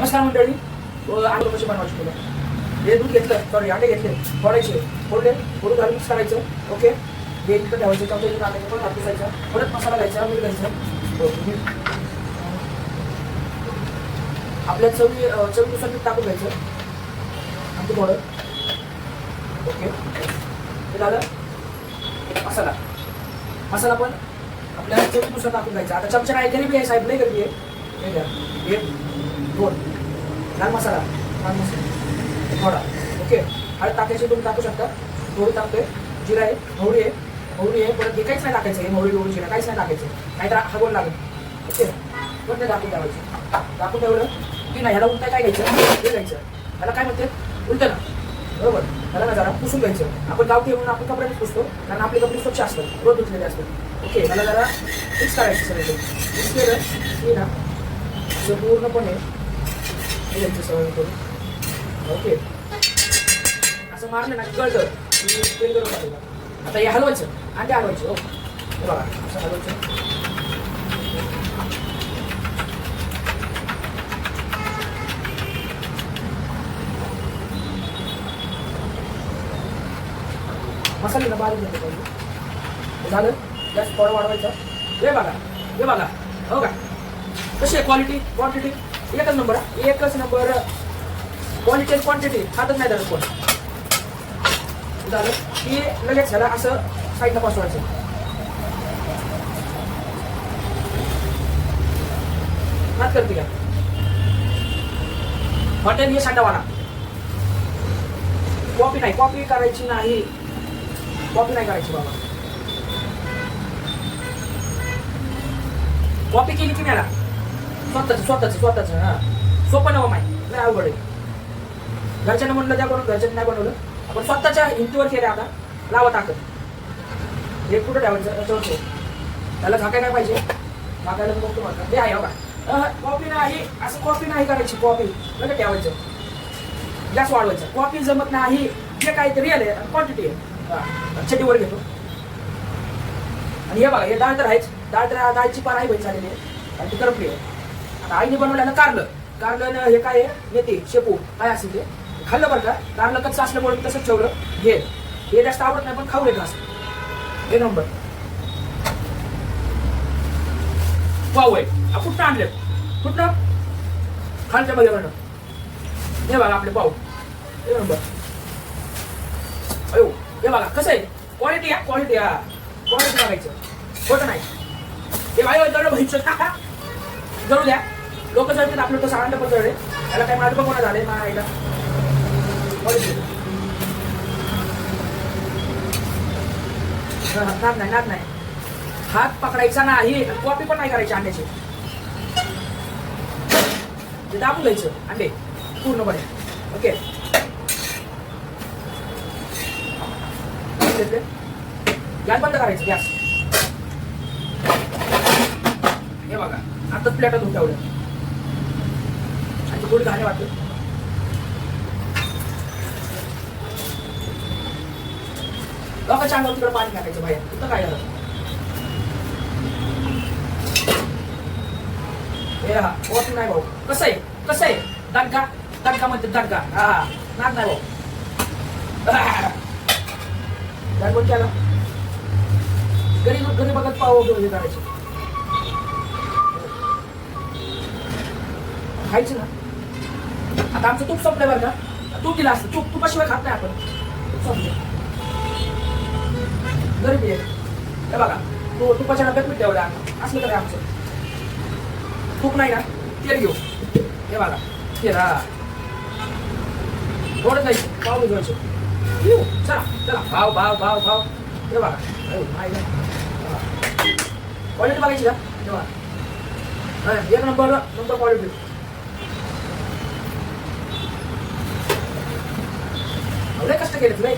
नमस्कार मंडळी. आलू कशी बनवायची तुला हे दूध घेतलं, सॉरी अंडे घेतले, फोडायचे, फोडले, फोडून घालून मिक्स करायचं. ओके, हे इकडे ठेवायचं, चमचा इकडे टाकायचं, परत हात पुसायचा, परत मसाला घ्यायचा, मीठ घ्यायचं, आपल्या चवीनुसार मीठ टाकून घ्यायचं आणि थोडं. ओके, हे झालं. मसाला मसाला पण आपल्या चवीनुसार टाकून घ्यायचा. आता चमचा काय गरीबी आहे साहेब, नाही गरीबी आहे. हे घ्या, 1 2 लाल मसाला थोडा. ओके, हळद टाकायची, तुम्ही टाकू शकता. थोडी टाकतोय, जिरा आहे, मोहरी आहे, परत हे काहीच नाही टाकायचं. हे मोहरी जिरा काहीच नाही टाकायचं, नाहीतर हगवून लागेल. ओके, पण ते टाकून ठेवायचं. टाकून ठेवलं की नाही, ह्याला उलटा काय घ्यायचं, हे घ्यायचं. ह्याला काय म्हणते, उलटं ना, बरोबर. ह्याला ना जरा पुसून घ्यायचं. आपण गावठी म्हणून आपण कपड्याने पुसतो, कारण आपले कपडे स्वच्छ असतात, रोज धुतलेले असतात. ओके, ह्याला जरा मिक्स करायचं. सगळं मिक्स केलं की ना असं पूर्णपणे घ्यायचं सवय करून. ओके, असं मारलं ना कळतं की तेल गरम आहे. आता हे हलवायचं, अंडे हलवायचे. ओके, हे बघा असं हलवायचं. मसाले ना बारीक घेतलं पाहिजे. झालं, गॅस थोडं वाढवायचं. हे बघा हो का, कशी आहे क्वालिटी क्वांटिटी, एकच नंबर. क्वालिटी आणि क्वांटिटी हातच नाही धरत कोण. झालं की लगेच झालं असं साईडला पासवायचं. हात करते का हॉटेल हे सांडावाला. कॉपी करायची नाही, कॉपी नाही करायची बाबा. कॉपी केली की मला स्वतःच हा सोपं नवं माहिती, नाही अवघड आहे. घरच्यांना म्हणलं त्या करून, घरच्यांनी नाही बनवलं, आपण स्वतःच्या हिमतीवर केले. आता लावा टाकत, हे कुठं ठेवायचं, त्याला झाकाय नाही पाहिजे. झाकायला बघतो म्हणतात हे आहे बघा. कॉपी नाही, असं कॉपी नाही करायची. कॉपी लगेच ठेवायचं, गॅस वाढवायचं. कॉपी जमत नाही, जे काही ते रिअल आहे, क्वांटिटी आहे. चटीवर घेतो आणि हे बघा, हे डाळ तर आहेच. डाळची पार आहे, बहीण झालेली आहे आणि ती करपली आहे. आता आईने बनवल्यानं कारलं हे काय आहे, मेथी, शेपू काय असेल ते खाल्लं बरं का. कारलं कच्चं असल्यामुळे तसंच ठेवलं. हे जास्त आवडत नाही, पण खाऊ देत असं. एक नंबर पाव आहे. कुठं आणले, कुठं खालच्या बघ्याकडनं. हे बघा आपले पाव, एक नंबर. अयो, हे बघा कसं आहे, क्वालिटी बघायचं, खोटं नाही. हे बाय जळलं बघितलं जळू द्या. लोक जळतात, आपलं तर सगळ्यांना पण जळले. त्याला काय माझं बघून झालंय मायला. नाद नाही, हात पकडायचा नाही. कॉपी पण नाही करायची अंड्याची. ते दाबून घ्यायचं अंडे पूर्णपणे. ओके, गॅस बंद करायचं, गॅस. हे बघा आताच प्लेटात ठेवलं आणि थोडी घाणे वाटतं. लोकांच्या अंगावर तिकडे पाणी टाकायचं बाहेर. तिथं काय झालं, हे हा ओट नाही भाऊ. कसं आहे दणका म्हणते, दणका. हा नाक नाही भाऊ. कोण केला, घरी बघत पाव घेऊन करायचे, खायचं ना. आता आमचं तूप संपलंय बरं का. तूप दिलं असतं, तुपाशिवाय खात नाही आपण. तूप संपले, गरीबी आहे. हे बघा, तुपाच्या डब्यात मीठ ठेवलं असलं तर आमचं. तूप नाही ना, तेल घेऊ. हे बघा तेल, हा थोडं जायचं, पाव भिजवायचं. चला भाव. हे बघा क्वालिटी बघायची का. हे बघा एक नंबर क्वालिटी. लय कष्ट केले तुला.